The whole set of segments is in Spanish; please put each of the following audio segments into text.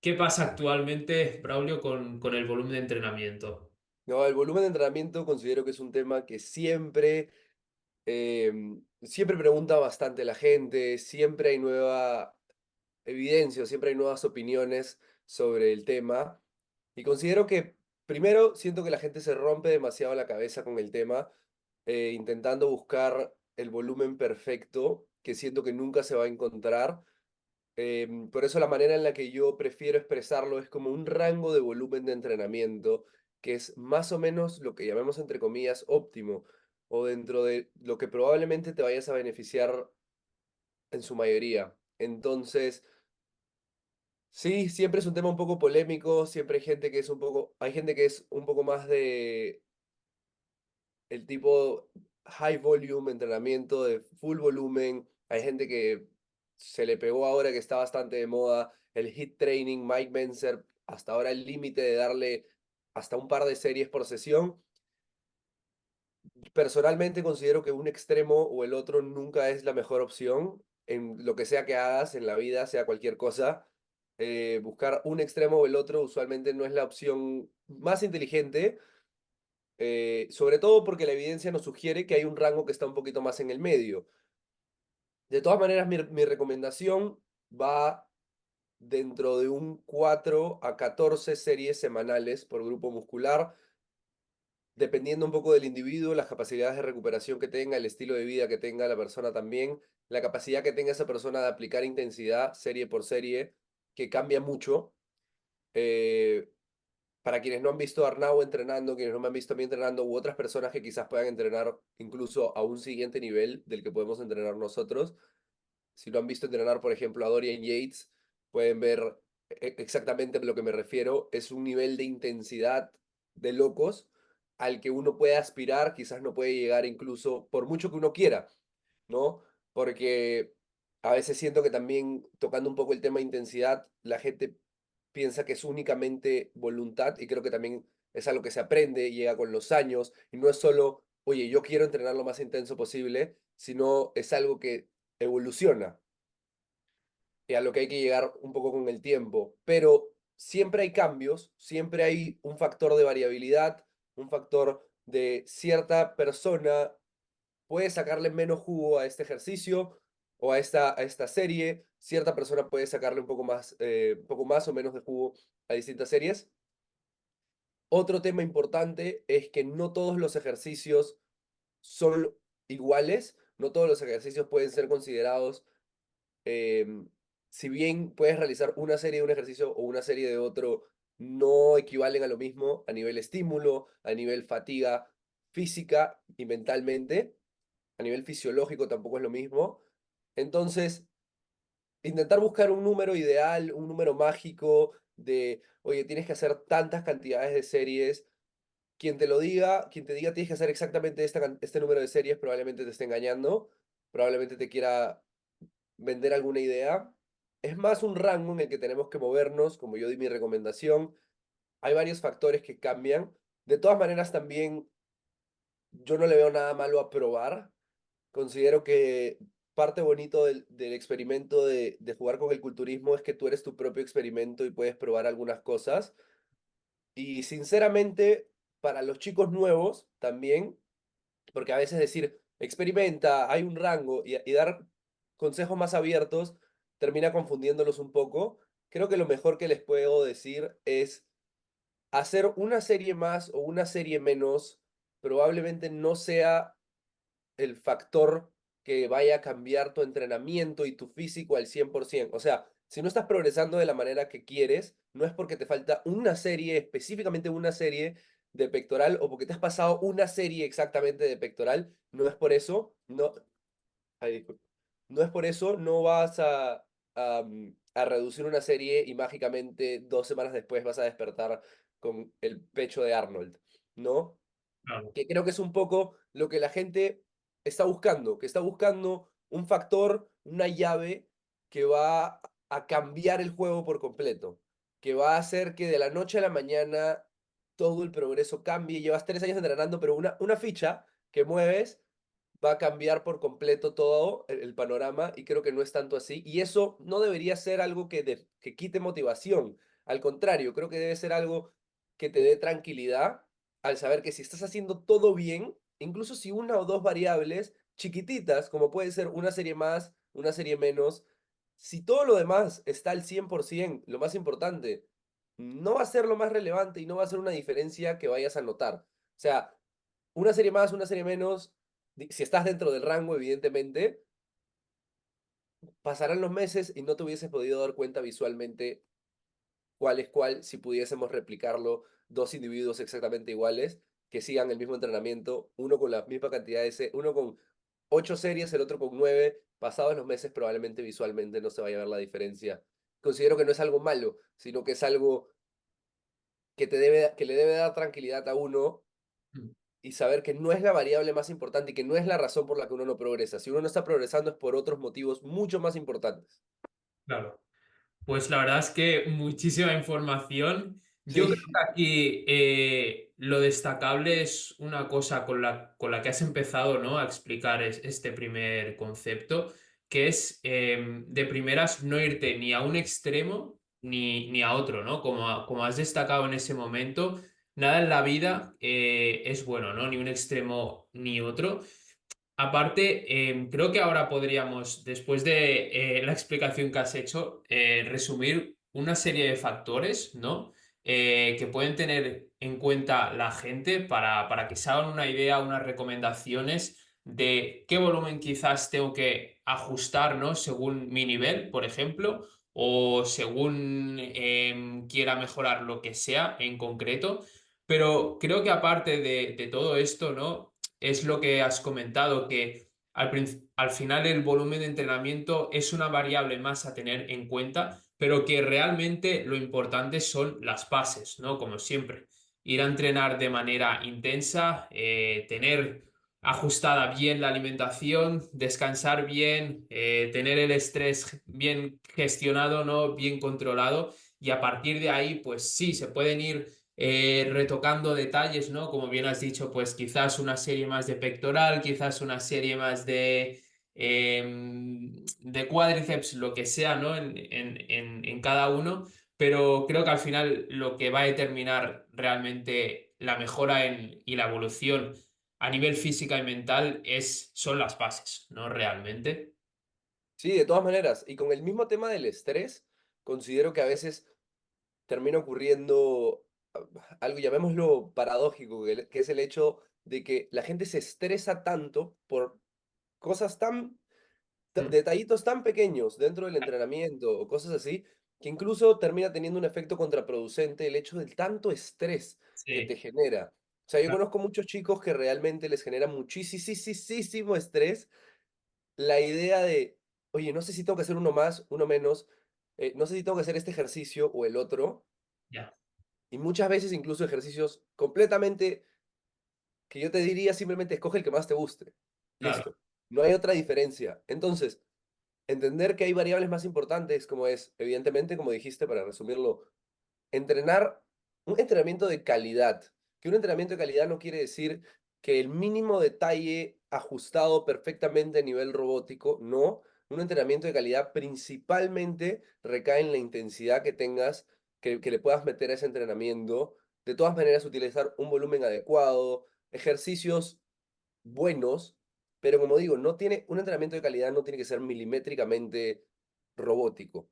¿Qué pasa actualmente, Braulio, con el volumen de entrenamiento? No, el volumen de entrenamiento considero que es un tema que siempre pregunta bastante la gente, siempre hay nueva evidencia, siempre hay nuevas opiniones sobre el tema. Y considero que, primero, siento que la gente se rompe demasiado la cabeza con el tema, intentando buscar el volumen perfecto, que siento que nunca se va a encontrar. Por eso la manera en la que yo prefiero expresarlo es como un rango de volumen de entrenamiento, que es más o menos lo que llamemos entre comillas óptimo, o dentro de lo que probablemente te vayas a beneficiar en su mayoría. Entonces, sí, siempre es un tema un poco polémico, siempre hay gente que es un poco más de el tipo high volume, entrenamiento de full volumen. Hay gente que se le pegó ahora que está bastante de moda el hit training, Mike Menzer, hasta ahora el límite de darle hasta un par de series por sesión. Personalmente considero que un extremo o el otro nunca es la mejor opción en lo que sea que hagas en la vida, sea cualquier cosa. Buscar un extremo o el otro usualmente no es la opción más inteligente, sobre todo porque la evidencia nos sugiere que hay un rango que está un poquito más en el medio. De todas maneras, mi recomendación va dentro de un 4 a 14 series semanales por grupo muscular, dependiendo un poco del individuo, las capacidades de recuperación que tenga, el estilo de vida que tenga la persona también, la capacidad que tenga esa persona de aplicar intensidad serie por serie, que cambia mucho. Eh, para quienes no han visto a Arnau entrenando, quienes no me han visto a mí entrenando, u otras personas que quizás puedan entrenar incluso a un siguiente nivel del que podemos entrenar nosotros. Si lo han visto entrenar, por ejemplo, a Dorian Yates, pueden ver exactamente a lo que me refiero. Es un nivel de intensidad de locos al que uno puede aspirar, quizás no puede llegar incluso por mucho que uno quiera, ¿no? Porque a veces siento que también tocando un poco el tema de intensidad, la gente piensa que es únicamente voluntad y creo que también es algo que se aprende, llega con los años y no es solo, oye, yo quiero entrenar lo más intenso posible, sino es algo que evoluciona y a lo que hay que llegar un poco con el tiempo. Pero siempre hay cambios, siempre hay un factor de variabilidad, un factor de cierta persona puede sacarle menos jugo a este ejercicio o a esta serie, cierta persona puede sacarle un poco más o menos de jugo a distintas series. Otro tema importante es que no todos los ejercicios son iguales, no todos los ejercicios pueden ser considerados, eh, si bien puedes realizar una serie de un ejercicio o una serie de otro, no equivalen a lo mismo a nivel estímulo, a nivel fatiga física y mentalmente, a nivel fisiológico tampoco es lo mismo. Entonces, intentar buscar un número ideal, un número mágico de, oye, tienes que hacer tantas cantidades de series. Quien te lo diga, quien te diga tienes que hacer exactamente este número de series, probablemente te esté engañando, probablemente te quiera vender alguna idea. Es más un rango en el que tenemos que movernos, como yo di mi recomendación. Hay varios factores que cambian. De todas maneras, también yo no le veo nada malo a probar. Considero que parte bonito del experimento de jugar con el culturismo es que tú eres tu propio experimento y puedes probar algunas cosas. Y sinceramente, para los chicos nuevos también, porque a veces decir, experimenta, hay un rango y dar consejos más abiertos termina confundiéndolos un poco. Creo que lo mejor que les puedo decir es hacer una serie más o una serie menos, probablemente no sea el factor que vaya a cambiar tu entrenamiento y tu físico al 100%. O sea, si no estás progresando de la manera que quieres, no es porque te falta una serie, específicamente una serie de pectoral o porque te has pasado una serie exactamente de pectoral, no es por eso, no, ay, disculpa. No es por eso, no vas a reducir una serie y mágicamente 2 semanas después vas a despertar con el pecho de Arnold, ¿no? Claro. Que creo que es un poco lo que la gente está buscando, que está buscando un factor, una llave que va a cambiar el juego por completo, que va a hacer que de la noche a la mañana todo el progreso cambie. Llevas 3 años entrenando, pero una ficha que mueves va a cambiar por completo todo el panorama y creo que no es tanto así. Y eso no debería ser algo que quite motivación. Al contrario, creo que debe ser algo que te dé tranquilidad al saber que si estás haciendo todo bien, incluso si una o dos variables chiquititas, como puede ser una serie más, una serie menos, si todo lo demás está al 100%, lo más importante, no va a ser lo más relevante y no va a ser una diferencia que vayas a notar. O sea, una serie más, una serie menos, si estás dentro del rango, evidentemente, pasarán los meses y no te hubieses podido dar cuenta visualmente cuál es cuál si pudiésemos replicarlo dos individuos exactamente iguales que sigan el mismo entrenamiento, uno con la misma cantidad uno con 8 series, el otro con 9, pasados los meses probablemente visualmente no se vaya a ver la diferencia. Considero que no es algo malo, sino que es algo que le debe dar tranquilidad a uno Mm, y saber que no es la variable más importante y que no es la razón por la que uno no progresa. Si uno no está progresando es por otros motivos mucho más importantes. claro. Pues la verdad es que muchísima información. Yo creo Sí, que aquí lo destacable es una cosa con la que has empezado, ¿no? A explicar este primer concepto, que es de primeras no irte ni a un extremo ni a otro, ¿no? Como has destacado en ese momento, nada en la vida es bueno, ¿no? Ni un extremo ni otro. Aparte, creo que ahora podríamos, después de la explicación que has hecho, resumir una serie de factores, ¿no? Que pueden tener en cuenta la gente para que se hagan una idea, unas recomendaciones de qué volumen quizás tengo que ajustar, ¿no? Según mi nivel, por ejemplo, o según quiera mejorar lo que sea en concreto. Pero creo que aparte de todo esto, ¿no? Es lo que has comentado, que al final el volumen de entrenamiento es una variable más a tener en cuenta, pero que realmente lo importante son las bases, ¿no? Como siempre, ir a entrenar de manera intensa, tener ajustada bien la alimentación, descansar bien, tener el estrés bien gestionado, ¿no? Bien controlado, y a partir de ahí, pues sí, se pueden ir retocando detalles, ¿no? Como bien has dicho, pues quizás una serie más de pectoral, quizás una serie más de cuádriceps, lo que sea, ¿no? En cada uno, pero creo que al final lo que va a determinar realmente la mejora y la evolución a nivel física y mental son las bases, ¿no? Realmente. sí, de todas maneras. Y con el mismo tema del estrés, considero que a veces termina ocurriendo algo, llamémoslo paradójico, que es el hecho de que la gente se estresa tanto por cosas Mm, detallitos tan pequeños dentro del entrenamiento o cosas así, que incluso termina teniendo un efecto contraproducente el hecho del tanto estrés que sí, te genera. O sea, yo claro, conozco muchos chicos que realmente les genera muchísimo estrés la idea de, oye, no sé si tengo que hacer uno más, uno menos, no sé si tengo que hacer este ejercicio o el otro, ya, y muchas veces incluso ejercicios completamente que yo te diría simplemente escoge el que más te guste. claro, Listo. No hay otra diferencia. Entonces, entender que hay variables más importantes, como es, evidentemente, como dijiste, para resumirlo, entrenar un entrenamiento de calidad. Que un entrenamiento de calidad no quiere decir que el mínimo detalle ajustado perfectamente a nivel robótico, no. Un entrenamiento de calidad principalmente recae en la intensidad que tengas, que le puedas meter a ese entrenamiento. De todas maneras, utilizar un volumen adecuado, ejercicios buenos, pero como digo, un entrenamiento de calidad no tiene que ser milimétricamente robótico.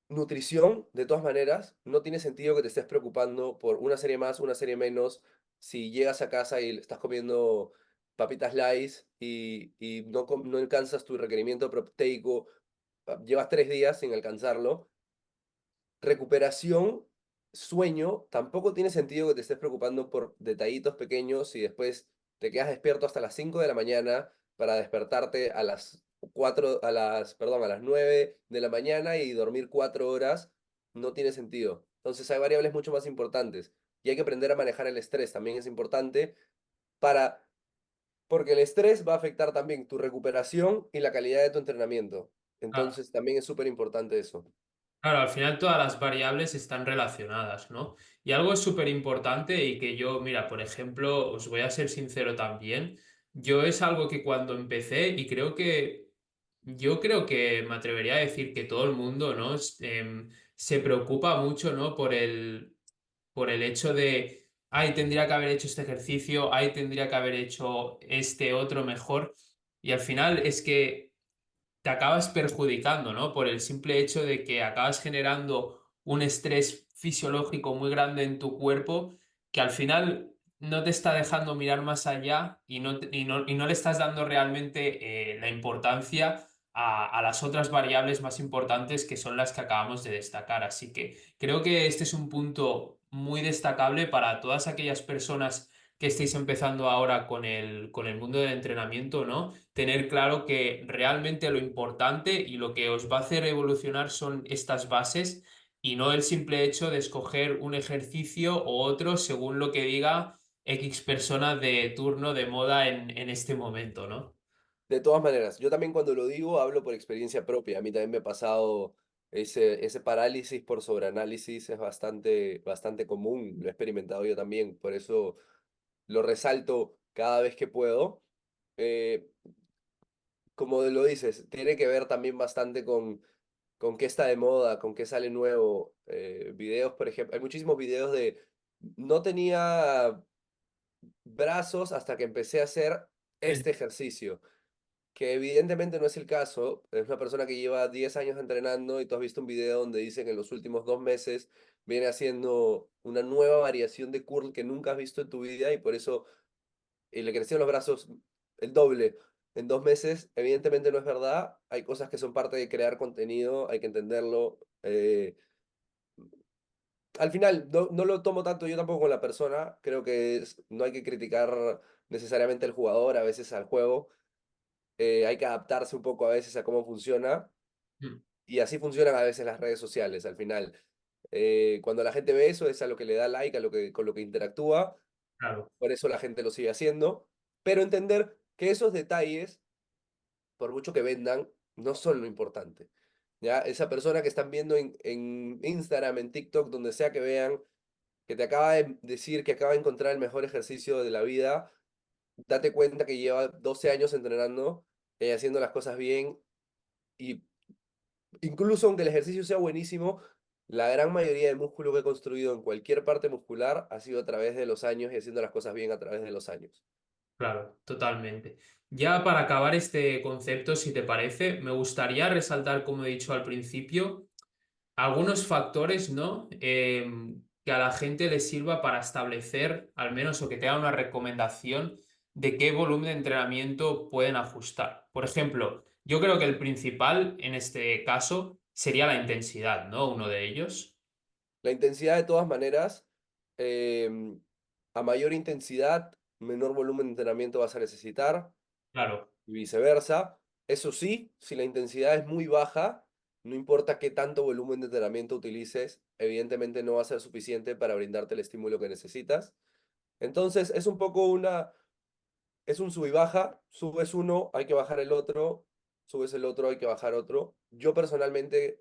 Nutrición, de todas maneras, no tiene sentido que te estés preocupando por una serie más, una serie menos, si llegas a casa y estás comiendo papitas Lays y no alcanzas tu requerimiento proteico, llevas 3 días sin alcanzarlo. Recuperación, sueño, tampoco tiene sentido que te estés preocupando por detallitos pequeños y después te quedas despierto hasta las 5 de la mañana para despertarte a las 4, perdón, a las 9 de la mañana y dormir 4 horas, no tiene sentido. Entonces hay variables mucho más importantes y hay que aprender a manejar el estrés, también es importante para, porque el estrés va a afectar también tu recuperación y la calidad de tu entrenamiento. claro. Entonces también es súper importante eso. Claro, al final todas las variables están relacionadas, ¿no? Y algo súper importante y que yo, mira, por ejemplo, os voy a ser sincero también, yo es algo que cuando empecé y yo creo que me atrevería a decir que todo el mundo, ¿no? se preocupa mucho, ¿no? Por el hecho de, ay, tendría que haber hecho este ejercicio, ay, tendría que haber hecho este otro mejor. Y al final es que te acabas perjudicando, ¿no? Por el simple hecho de que acabas generando un estrés fisiológico muy grande en tu cuerpo que al final no te está dejando mirar más allá y no le estás dando realmente la importancia a las otras variables más importantes que son las que acabamos de destacar. Así que creo que este es un punto muy destacable para todas aquellas personas que estéis empezando ahora con el mundo del entrenamiento, ¿no? Tener claro que realmente lo importante y lo que os va a hacer evolucionar son estas bases y no el simple hecho de escoger un ejercicio o otro según lo que diga X persona de turno de moda en este momento, ¿no? De todas maneras, yo también cuando lo digo hablo por experiencia propia. A mí también me ha pasado ese parálisis por sobreanálisis, es bastante común, lo he experimentado yo también, por eso lo resalto cada vez que puedo. Eh, Como lo dices, tiene que ver también bastante con qué está de moda, con qué sale nuevo. Videos, por ejemplo, hay muchísimos videos de no tenía brazos hasta que empecé a hacer Mm. este ejercicio, que evidentemente no es el caso. Es una persona que lleva 10 años entrenando y tú has visto un video donde dicen que en los últimos 2 meses viene haciendo una nueva variación de curl que nunca has visto en tu vida y por eso le crecieron los brazos el doble en 2 meses. Evidentemente no es verdad. Hay cosas que son parte de crear contenido, hay que entenderlo. Al final, no lo tomo tanto yo tampoco con la persona. Creo que no hay que criticar necesariamente al jugador, a veces al juego. Hay que adaptarse un poco a veces a cómo funciona. Mm. Y así funcionan a veces las redes sociales. Al final, cuando la gente ve eso, es a lo que le da like, con lo que interactúa. Claro, Por eso la gente lo sigue haciendo. Pero entender que esos detalles, por mucho que vendan, no son lo importante. ¿Ya? Esa persona que están viendo en Instagram, en TikTok, donde sea que vean, que te acaba de decir que acaba de encontrar el mejor ejercicio de la vida, date cuenta que lleva 12 años entrenando, haciendo las cosas bien y incluso aunque el ejercicio sea buenísimo, la gran mayoría del músculo que he construido en cualquier parte muscular ha sido a través de los años y haciendo las cosas bien a través de los años. claro, totalmente. Ya para acabar este concepto, si te parece, me gustaría resaltar, como he dicho al principio, algunos factores, ¿no? Que a la gente le sirva para establecer, al menos, o que te haga una recomendación de qué volumen de entrenamiento pueden ajustar. Por ejemplo, yo creo que el principal en este caso sería la intensidad, ¿no? Uno de ellos. La intensidad de todas maneras, em, a mayor intensidad, menor volumen de entrenamiento vas a necesitar Claro, y viceversa. Eso sí, si la intensidad es muy baja, no importa qué tanto volumen de entrenamiento utilices, evidentemente no va a ser suficiente para brindarte el estímulo que necesitas. Entonces, es un sub y baja, subes uno, hay que bajar el otro, subes el otro, hay que bajar otro. Yo personalmente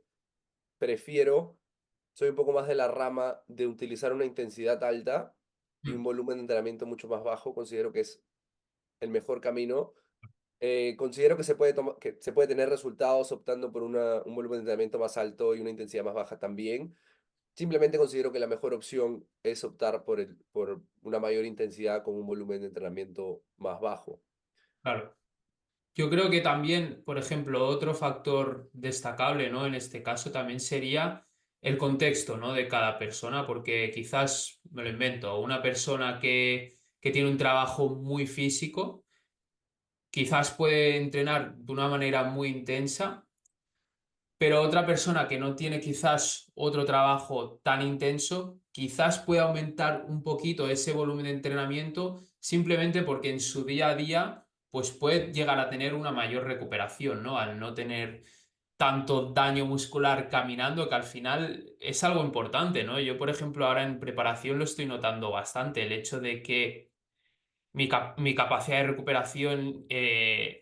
prefiero, soy un poco más de la rama de utilizar una intensidad alta y un mm, volumen de entrenamiento mucho más bajo, considero que es el mejor camino. Considero que que se puede tener resultados optando por un volumen de entrenamiento más alto y una intensidad más baja también. Simplemente considero que la mejor opción es optar por una mayor intensidad con un volumen de entrenamiento más bajo. claro. Yo creo que también, por ejemplo, otro factor destacable, ¿no? En este caso también sería el contexto, ¿no? De cada persona, porque quizás, me lo invento, una persona que tiene un trabajo muy físico, quizás puede entrenar de una manera muy intensa, pero otra persona que no tiene quizás otro trabajo tan intenso, quizás puede aumentar un poquito ese volumen de entrenamiento simplemente porque en su día a día pues puede llegar a tener una mayor recuperación, ¿no? Al no tener tanto daño muscular caminando, que al final es algo importante, ¿no? Yo, por ejemplo, ahora en preparación lo estoy notando bastante, el hecho de que mi capacidad de recuperación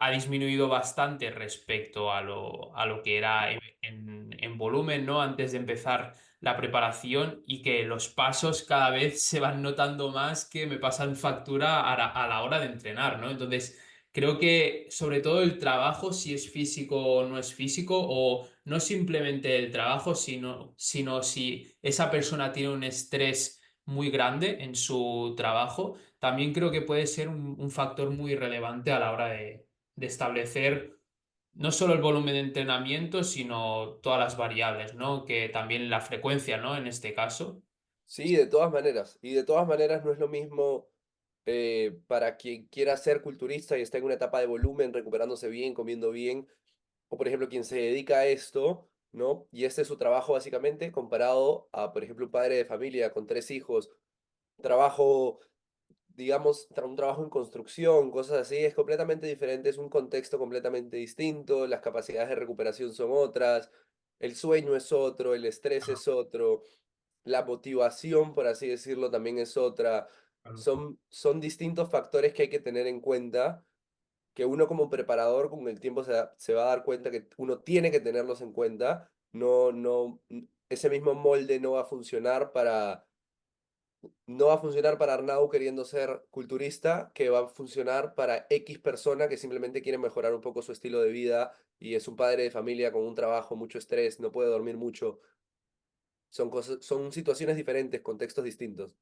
ha disminuido bastante respecto a lo que era en volumen, ¿no? Antes de empezar la preparación y que los pasos cada vez se van notando más que me pasan factura a la hora de entrenar, ¿no? Entonces, Creo que sobre todo el trabajo, si es físico o no es físico, o no simplemente el trabajo, sino si esa persona tiene un estrés muy grande en su trabajo, también creo que puede ser un factor muy relevante a la hora de establecer no solo el volumen de entrenamiento, sino todas las variables, ¿no? Que también la frecuencia, ¿no? En este caso. Sí, de todas maneras. Y de todas maneras no es lo mismo para quien quiera ser culturista y está en una etapa de volumen, recuperándose bien, comiendo bien, o por ejemplo quien se dedica a esto, ¿no? Y este es su trabajo básicamente, comparado a, por ejemplo, un padre de familia con 3 hijos, trabajo, digamos, un trabajo en construcción, cosas así, es completamente diferente, es un contexto completamente distinto, las capacidades de recuperación son otras, el sueño es otro, el estrés es otro, la motivación, por así decirlo, también es otra. Claro. Son distintos factores que hay que tener en cuenta, que uno como preparador con el tiempo se va a dar cuenta que uno tiene que tenerlos en cuenta. Ese mismo molde no va a funcionar para Arnau queriendo ser culturista, que va a funcionar para X persona que simplemente quiere mejorar un poco su estilo de vida y es un padre de familia con un trabajo, mucho estrés, no puede dormir mucho. Son situaciones diferentes, contextos distintos.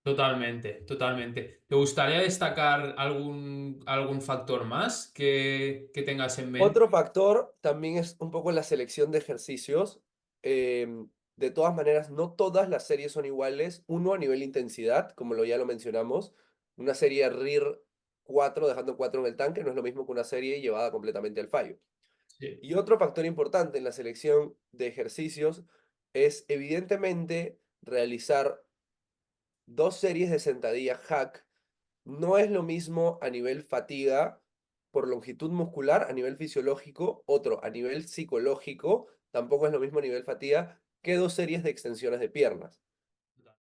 Totalmente, totalmente. ¿Te gustaría destacar algún factor más que tengas en mente? Otro factor también es un poco la selección de ejercicios. De todas maneras, no todas las series son iguales. Uno, a nivel intensidad, como ya lo mencionamos. Una serie RIR 4 dejando 4 en el tanque, no es lo mismo que una serie llevada completamente al fallo. Sí, Y otro factor importante en la selección de ejercicios es, evidentemente, realizar 2 series de sentadilla hack no es lo mismo a nivel fatiga por longitud muscular, a nivel fisiológico, otro a nivel psicológico, tampoco es lo mismo a nivel fatiga que 2 series de extensiones de piernas.